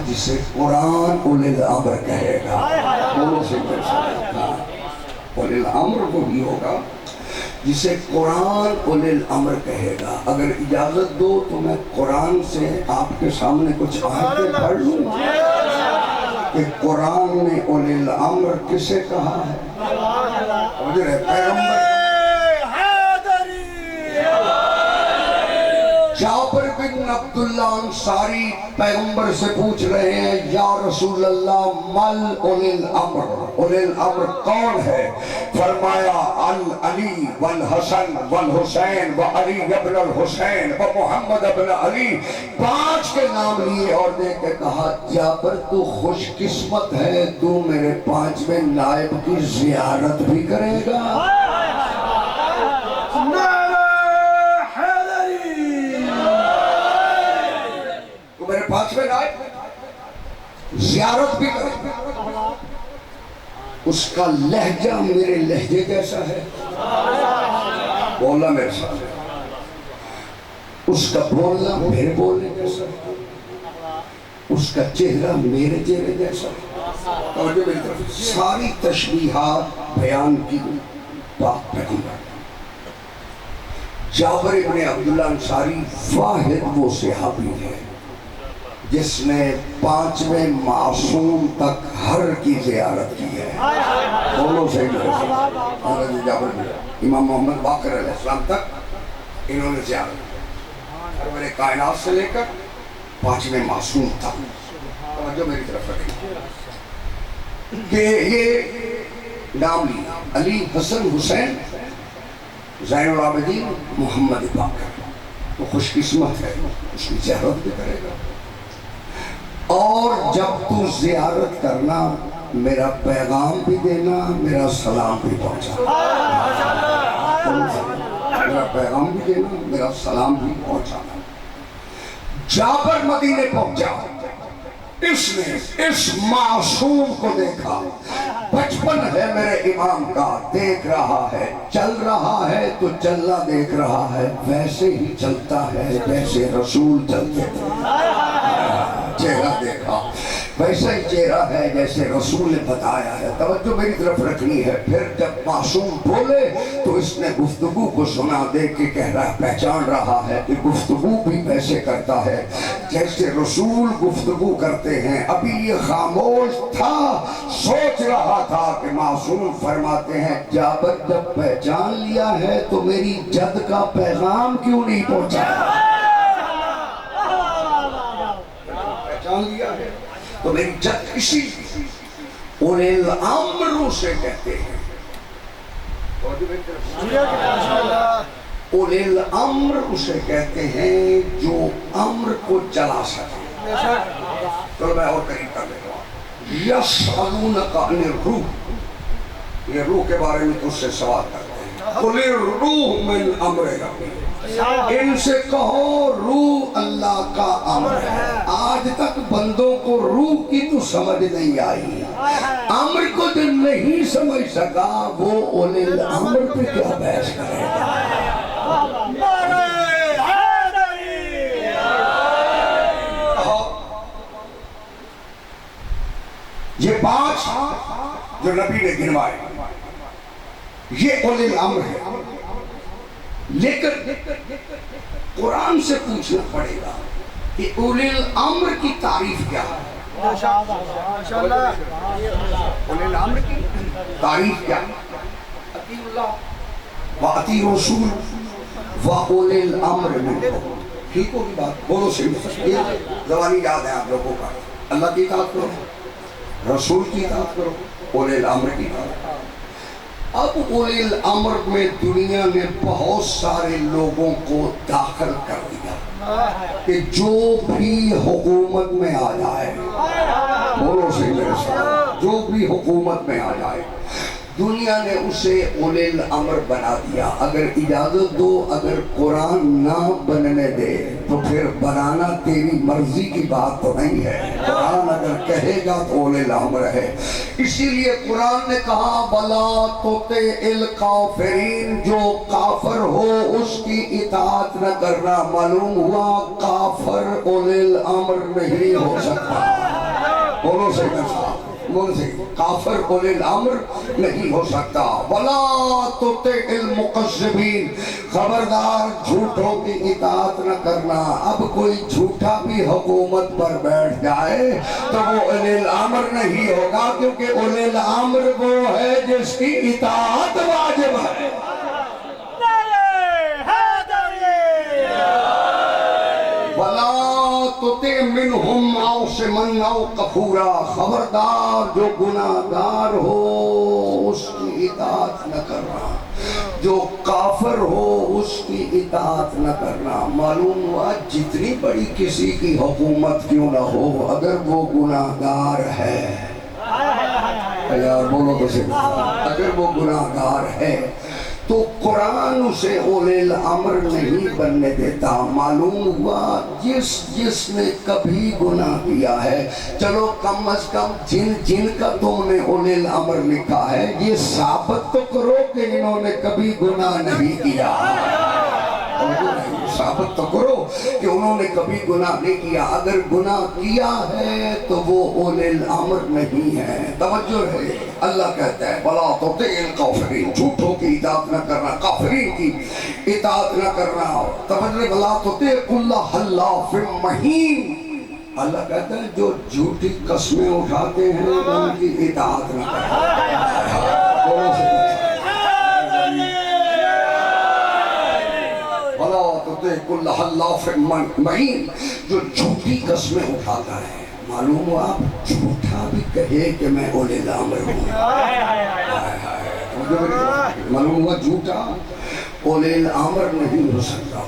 جسے قرآن اولی الامر کہے گا. بولو سے اولی الامر وہی ہوگا جسے قرآن اولی الامر کہے گا. اگر اجازت دو تو میں قرآن سے آپ کے سامنے کچھ آیتیں پڑھ لوں کہ قرآن نے اولی الامر کسے کہا ہے. پیغمبر جابر بن عبداللہ انصاری پیغمبر سے پوچھ رہے ہیں یا رسول اللہ مل اولی الامر، اولی الامر کون ہے؟ فرمایا علی والحسن والحسین وعلی ابن الحسین ومحمد ابن علی. 5 کے نام لیے اور دے کے کہا جابر تو خوش قسمت ہے، تو میرے 5ویں نائب کی زیارت بھی کرے گا. میرے 5ویں نائب زیارت بھی کرے. اس کا لہجہ میرے لہجے جیسا ہے. بولنا میرے ساتھ. اس کا بولنا میرے بولنے جیسا ہے. اس کا چہرہ میرے چہرے جیسا ہے. اور جو میری طرف ساری تشبیہات بیان کی بات پیغمبر. جابر ابن عبداللہ انصاری واحد وہ صحابی ہے جس نے 5ویں معصوم تک ہر کی زیارت کی ہے. بولو صحیح حضرت جابر بن امام محمد باقر علیہ السلام تک انہوں نے زیارت کی. سرور کائنات سے لے کر 5ویں معصوم تک. توجہ میری طرف رکھیں کہ یہ نام لیا علی حسن حسین زین العابدین محمد باقر. وہ خوش قسمت ہے، اس کی زیارت بھی کرے گا. اور جب تو زیارت کرنا میرا پیغام بھی دینا، میرا سلام بھی پہنچانا. میرا پیغام بھی دینا، میرا سلام بھی پہنچانا. جابر مدینے پہنچا. اس نے اس معصوم کو دیکھا. بچپن ہے میرے امام کا، دیکھ رہا ہے، چل رہا ہے تو چلنا دیکھ رہا ہے. ویسے ہی چلتا ہے جیسے رسول چلتے تھے. چہرہ دیکھا ویسا ہی چہرہ ہے جیسے رسول نے بتایا ہے. توجہ میری طرف رکھنی ہے. پھر جب معصوم بولے تو اس نے گفتگو کو سنا. دیکھ کے کہہ رہا، پہچان رہا ہے کہ گفتگو بھی ویسے کرتا ہے جیسے رسول گفتگو کرتے ہیں. ابھی یہ خاموش تھا، سوچ رہا تھا کہ معصوم فرماتے ہیں جابر جب پہچان لیا ہے تو میری جد کا پیغام کیوں نہیں پہنچا؟ پہچان لیا ہے تو میری جد اسی اولی الامر سے کہتے ہیں. اولی الامر اسے کہتے ہیں جو امر کو چلا سکے. تو میں اور قریب کر لیتا ہوں. یسألونک عن الروح، یہ روح کے بارے میں تجھ سے سوال کرتے ہیں. قل الروح من امر ربی، ان سے کہو روح اللہ کا امر ہے. آج تک بندوں کو روح کی تو سمجھ نہیں آئی. امر کو جو نہیں سمجھ سکا وہ اولی الامر پہ کیا بحث کرے گا. یہ 5 جو نبی نے گنوائے یہ اولی الامر ہے. لیکن قرآن سے پوچھنا پڑے گا کہ اولی الامر کی تعریف کیا ہے. اولی الامر کی تعریف کیا ہے؟ اطیعوا اللہ و اطیعوا الرسول و اولی الامر منکم. ٹھیک ہوگی بات؟ بولو صحیح. یہ زبانی یاد ہے آپ لوگوں کا. اللہ کی اطاعت کرو، رسول کی اطاعت کرو، اولی الامر کی اطاعت کرو. اب اولی الامر میں دنیا نے بہت سارے لوگوں کو داخل کر دیا کہ جو بھی حکومت میں آ جائے، بولو سے میرے ساتھ، جو بھی حکومت میں آ جائے دنیا نے اسے اولی الامر بنا دیا. اگر اجازت دو، اگر قرآن نہ بننے دے تو پھر بنانا تیری مرضی کی بات تو نہیں ہے. قرآن اگر کہے گا تو اولی الامر ہے. اسی لیے قرآن نے کہا وَلَا تُطِعِ الْكَافِرِينَ، جو کافر ہو اس کی اطاعت نہ کرنا. معلوم ہوا کافر اولی الامر نہیں ہو سکتا. سے بولو سے کافر اولل امر نہیں ہو سکتا. ولا تطع المکذبین، خبردار جھوٹوں کی اطاعت نہ کرنا. اب کوئی جھوٹا بھی حکومت پر بیٹھ جائے تو وہ اولل امر نہیں ہوگا، کیونکہ اولل امر وہ ہے جس کی اطاعت واجب ہے. وَلَا تُطِعْ مِنْهُمْ عَاصِمًا أَوْ كَفُورًا، خبردار جو گناہگار ہو اس کی اطاعت نہ کرنا، جو کافر ہو اس کی اطاعت نہ کرنا. معلوم ہوا جتنی بڑی کسی کی حکومت کیوں نہ ہو، اگر وہ گناہگار ہے، یار بولو تو صحیح، اگر وہ گناہگار ہے تو قرآن اسے اولے الامر نہیں بننے دیتا. معلوم ہوا جس نے کبھی گناہ کیا ہے، چلو کم از کم جن کا تم نے اولے الامر لکھا ہے یہ ثابت تو کرو کہ انہوں نے کبھی گناہ نہیں کیا. ثابت تو کرو کہ انہوں نے کبھی گناہ نہیں کیا. اگر گناہ کیا ہے تو وہ اولے الامر نہیں ہے. توجہ ہے، اللہ کہتا ہے وَلَا تُطِعِ الْكَافِرِينَ، جھوٹوں کی اطاعت نہ کرنا، کافرین کی اطاعت نہ کرنا. توجہ وَلَا تُطِعِ كُلَّ حَلَّافٍ مَّهِينٍ، اللہ کہتا ہے جو جھوٹی قسمیں اٹھاتے ہیں ان کی اطاعت نہ کرنا. کل حلاف مہین، جو جھوٹی قسمیں اٹھاتا ہے. معلوم ہوا آپ جھوٹا بھی کہے کہ میں اولے الامر ہوں. معلوم ہوا جھوٹا اولے الامر نہیں ہو سکتا.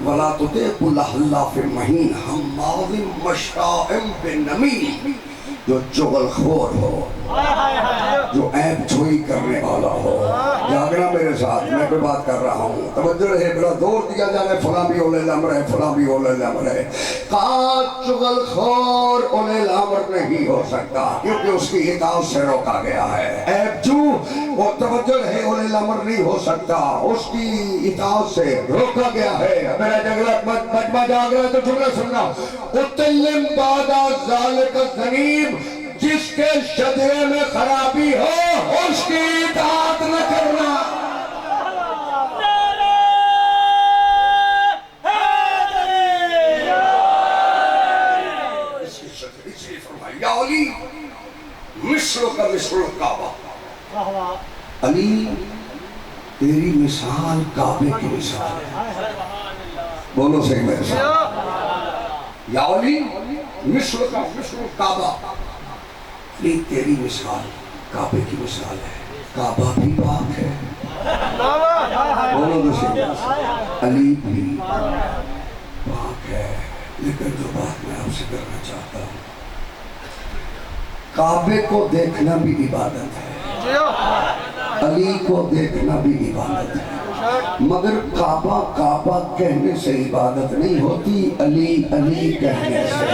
ولا تطع کل حلاف مہین حماز مشاء بنمیم، جو چغل خور ہو، جو عیب جھوئی کرنے والا ہو. جاگنا میرے ساتھ، میں کوئی بات کر رہا ہوں، توجہ رہے، بڑا دور دیا جانے فلاں بھی اولے الامر ہے، فلاں بھی اولے الامر ہے. کہا چغل خور اولے الامر نہیں ہو سکتا کیونکہ اس کی اطاعت سے روکا گیا ہے. عیب جو وہ توجہ رہے اولے الامر نہیں ہو سکتا، اس کی اطاعت سے روکا گیا ہے. میرا جگلت مجمع جاگ رہا ہے تو جملہ سننا. اتلم بعد ذالک الذنیب، جس کے شجرے میں خرابی ہو اس کی اطاعت نہ کرنا. یا علی مثل کا مثل الکعبہ، علی تیری مثال کعبے کی مثال ہے. بولو صحیح میرے ساتھ، یا علی مثل کا مثل الکعبہ، علی تیری مثال کعبے کی مثال ہے. کعبہ بھی پاک ہے، بولو تو صحیح، علی بھی پاک ہے. لیکن جو بات میں آپ سے کرنا چاہتا ہوں، کعبے کو دیکھنا بھی عبادت ہے، علی کو دیکھنا بھی عبادت ہے. مگر کعبہ کعبہ کہنے سے عبادت نہیں ہوتی، علی علی کہنے سے.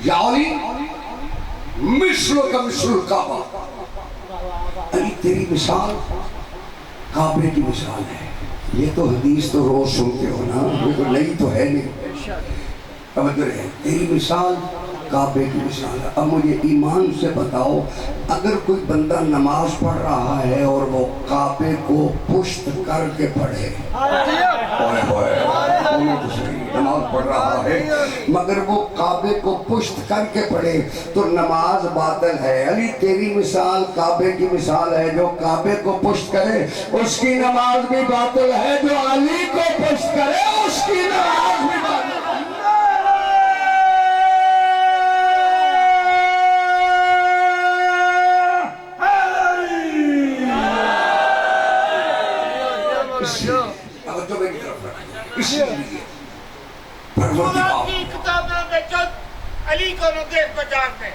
یا علی مثل کا مثل الکعبہ، علی تیری مثال کعبے کی مثال ہے. یہ تو حدیث تو روز سنتے ہو نا، یہ تو نئی تو ہے نہیں. توجہ رہے، تیری مثال کعبے کی مثال ہے. اب مجھے ایمان سے بتاؤ، اگر کوئی بندہ نماز پڑھ رہا ہے اور وہ کعبے کو پشت کر کے پڑھے، نماز پڑھ رہا ہے مگر وہ کعبے کو پشت کر کے پڑھے تو نماز باطل ہے. علی تیری مثال کعبے کی مثال ہے، جو کعبے کو پشت کرے اس کی نماز بھی باطل ہے، جو علی کو پشت کرے اس کی نماز بھی باطل ہے. اس لیے اللہ کی کتابوں میں جد علی کو نہ دیکھ بجار میں،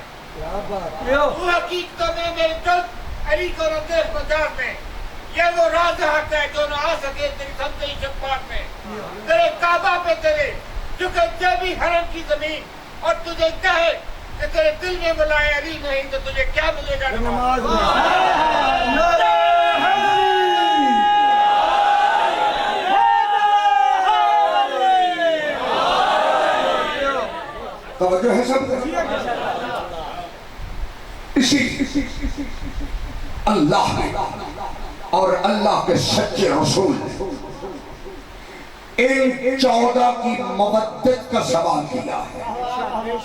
وہ حقیقتوں میں میرے جد علی کو نہ دیکھ بجار میں. یہ وہ راز حق ہے جو نہ آ سکے تیری سمجھے شفاعت میں. تیرے کعبہ پہ تیرے جو کہ بھی حرم کی زمین اور تجھے کہے کہ تیرے دل میں بلائے علی نہیں تو تجھے کیا ملے گا نماز توجہ ہے سب؟ اسی اللہ نے اور اللہ کے سچے رسول نے ان 14 کی مودت کا سوال کیا ہے.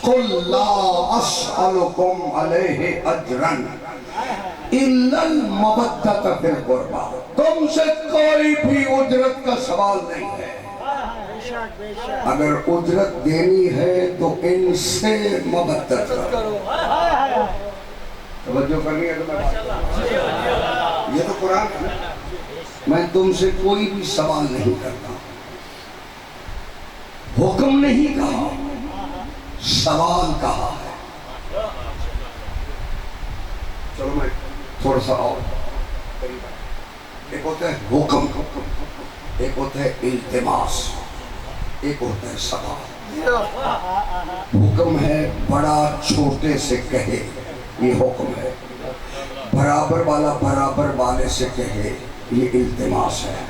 قُلْ لَا أَسْأَلُكُمْ عَلَيْهِ أَجْرًا إِلَّا الْمَوَدَّةَ فِي الْقُرْبَى. تم سے کوئی بھی اجرت کا سوال نہیں ہے. اگر اجرت دینی ہے تو ان سے مودت کرو. توجہ کرنی ہے تو یہ تو قرآن ہے. میں تم سے کوئی بھی سوال نہیں کرتا. حکم نہیں کہا، سوال کہا ہے. چلو میں تھوڑا سا اور ایک ہوتا ہے حکم، ایک ہوتا ہے التماس، ایک ہوتا ہے سوال. حکم ہے بڑا چھوٹے سے کہے، یہ حکم ہے. برابر والا برابر والے سے کہے، یہ التماس ہے.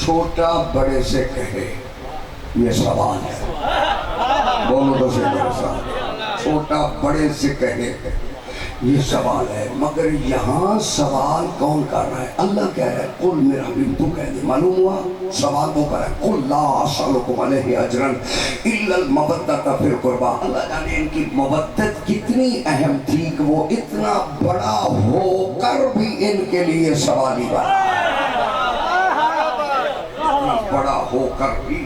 چھوٹا بڑے سے کہے، یہ سوال ہے. بولو تو سے چھوٹا بڑے سے کہے، یہ سوال ہے. مگر یہاں سوال کون کر رہا ہے؟ اللہ کہہ رہا ہے قل میرا حبیب تو کہہ دے. معلوم ہوا سوال وہ کر رہا ہے. قل لا اسألکم علیہ اجرا الا المودۃ فی القربى. اللہ جانے ان کی مودت کتنی اہم تھی کہ وہ اتنا بڑا ہو کر بھی ان کے لیے سوالی بنا. اتنا بڑا ہو کر بھی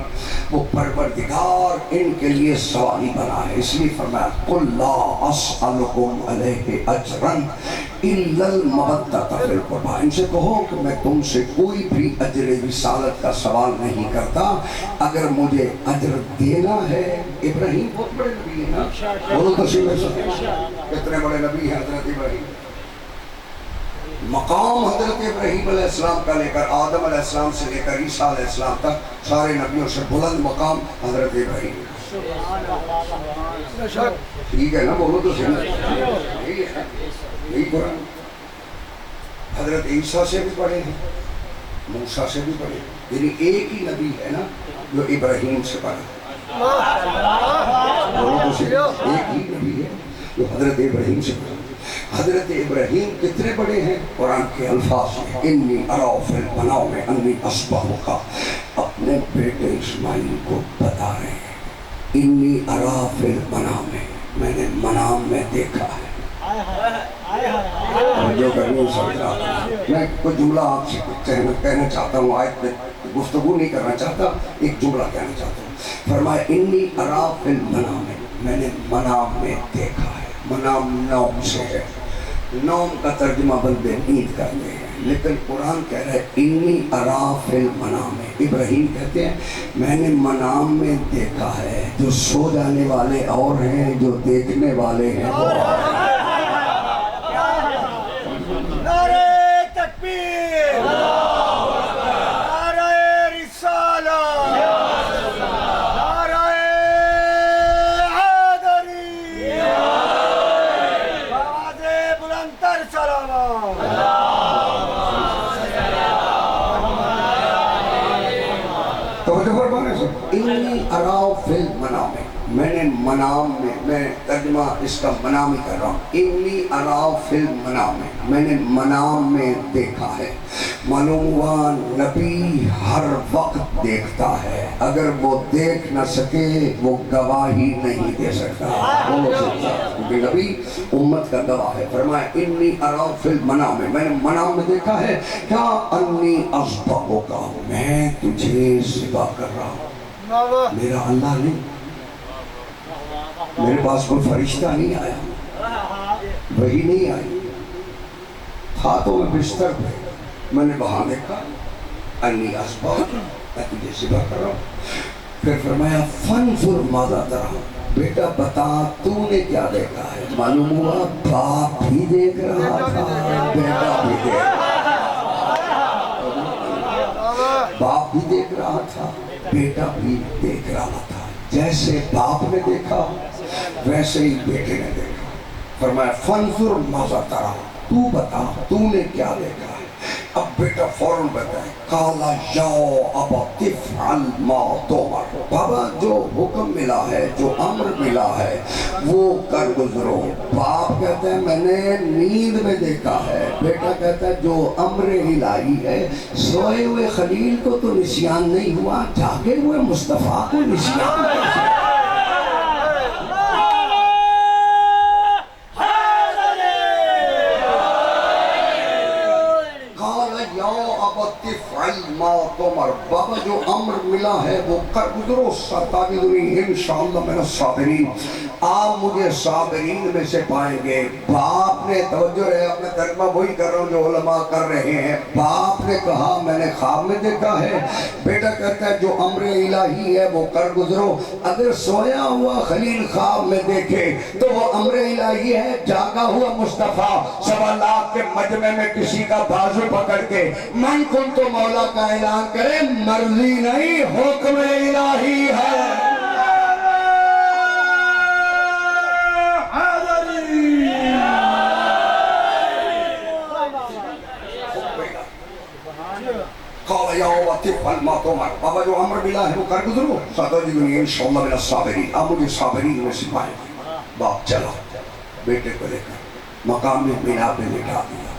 وہ پروردگار ان کے لیے سوالی بنا ہے. اس لیے فرمایا قل لا اسألکم علیہ اجرا الا المودۃ فی القربى. ان سے کہو کہ میں تم سے کوئی بھی اجر رسالت کا سوال نہیں کرتا اگر مجھے اجر دینا ہے. ابراہیم بہت بڑے نبی ہیں نا. بولو تو صحیح. کتنے بڑے نبی ہیں حضرت ابراہیم. مقام حضرت ابراہیم علیہ السلام کا لے کر آدم علیہ السلام سے لے کر عیسیٰ علیہ السلام تک سارے نبیوں سے بلند مقام حضرت ابراہیم. ٹھیک ہے نا؟ بولو تو صحیح. یہی قرآن. حضرت عیسیٰ سے بھی بڑے ہیں، موسیٰ سے بھی بڑے ہیں. یعنی ایک ہی نبی ہے نا جو ابراہیم سے بڑا. بولو تو صحیح. ایک ہی نبی ہے جو حضرت ابراہیم سے بڑا. حضرت ابراہیم کتنے بڑے ہیں؟ قرآن کے الفاظ میں انی ارا فی المنام انی اصبحک. اپنے بیٹے اسماعیل کو بتا رہے ہیں انی ارا فی المنام، میں نے منام میں دیکھا ہے. جو کرنی سمجھا. میں کوئی جملہ آپ سے کہنا چاہتا ہوں. آیت میں گفتگو نہیں کرنا چاہتا، ایک جملہ کہنا چاہتا ہوں. فرمایا انی ارا فی المنام، میں نے منام میں دیکھا ہے. منام نوم سے ہے. نوم کا ترجمہ بندے نیند کرتے ہیں، لیکن قرآن کہہ رہا ہے انی ارا فی المنام. ابراہیم کہتے ہیں میں نے منام میں دیکھا ہے. جو سو جانے والے اور ہیں، جو دیکھنے والے ہیں وہ اور ہیں. نعرہ تکبیر، نعرہ رسالت، نعرہ حیدری، آواز بلندتر سلام. توجہ فرمانے سے انی ارا فی المنام، میں نے منام میں ترجمہ اس کا منام ہی کر رہا ہوں. انی ارا فی المنام، میں نے منام میں دیکھا ہے. معلوم ہوا نبی ہر وقت دیکھتا ہے. اگر وہ دیکھ نہ سکے وہ گواہی نہیں دے سکتا. کیونکہ نبی امت کا گواہ ہے. فرمایا انی ارا فی المنام، میں نے منام میں دیکھا ہے. کیا انی اصبحک، میں تجھے ذبح کر رہا ہوں. میرا اللہ نہیں، میرے پاس کوئی فرشتہ نہیں آیا، وہی نہیں آئی. تھا تو میں بستر پہ، میں نے وہاں دیکھا انی اصبحک، میں تجھے ذبح کر رہا ہوں. پھر فرمایا فانظر ماذا ترى، بیٹا بتا تو نے کیا دیکھا ہے. معلوم ہوا باپ بھی دیکھ رہا تھا، بیٹا بھی دیکھ رہا تھا. باپ بھی دیکھ رہا تھا، بیٹا بھی دیکھ رہا تھا. جیسے باپ نے دیکھا ویسے ہی بیٹے نے دیکھا، فرمایا فنظر ماذا ترى، تو بتا تو نے کیا دیکھا ہے؟ اب بیٹا فوراً بتائے، قال یا ابت افعل ما تؤمر، بابا جو حکم ملا ہے، جو امر ملا ہے وہ کر گزرو۔ باپ کہتا ہے میں نے نیند میں دیکھا ہے، بیٹا کہتا ہے جو امر الہی ہے، سوئے ہوئے خلیل کو تو نسیان نہیں ہوا، جاگے ہوئے مصطفیٰ کو نسیان کیسے؟ بابا جو امر ملا ہے وہ کر گزرو، ستجدنی انشاءاللہ من الصابرین، آپ مجھے صابرین میں سے پائیں گے۔ باپ نے توجہ ہے، اپنے ترجمہ وہی کر رہا ہوں جو علماء کر رہے ہیں، باپ نے کہا میں نے خواب میں دیکھا ہے، بیٹا کہتا ہے جو امر الہی ہے وہ کر گزرو۔ اگر سویا ہوا خلیل خواب میں دیکھے تو وہ امر الہی ہے، جاگا ہوا مصطفیٰ 1.25 لاکھ کے مجمع میں کسی کا بازو پکڑ کے من کن تو مولا کا اعلان کرے، مرضی نہیں حکم الہی ہے۔ قال یا ابت افعل ما تؤمر، بابا جو امر ملا ہے وہ کر گزرو، ستجدنی انشاءاللہ من الصابرین، اب مجھے صابرین میں سے پائیں گے۔ باپ چلا بیٹے کو لے کر مقام مینا پہ بٹھا دیا۔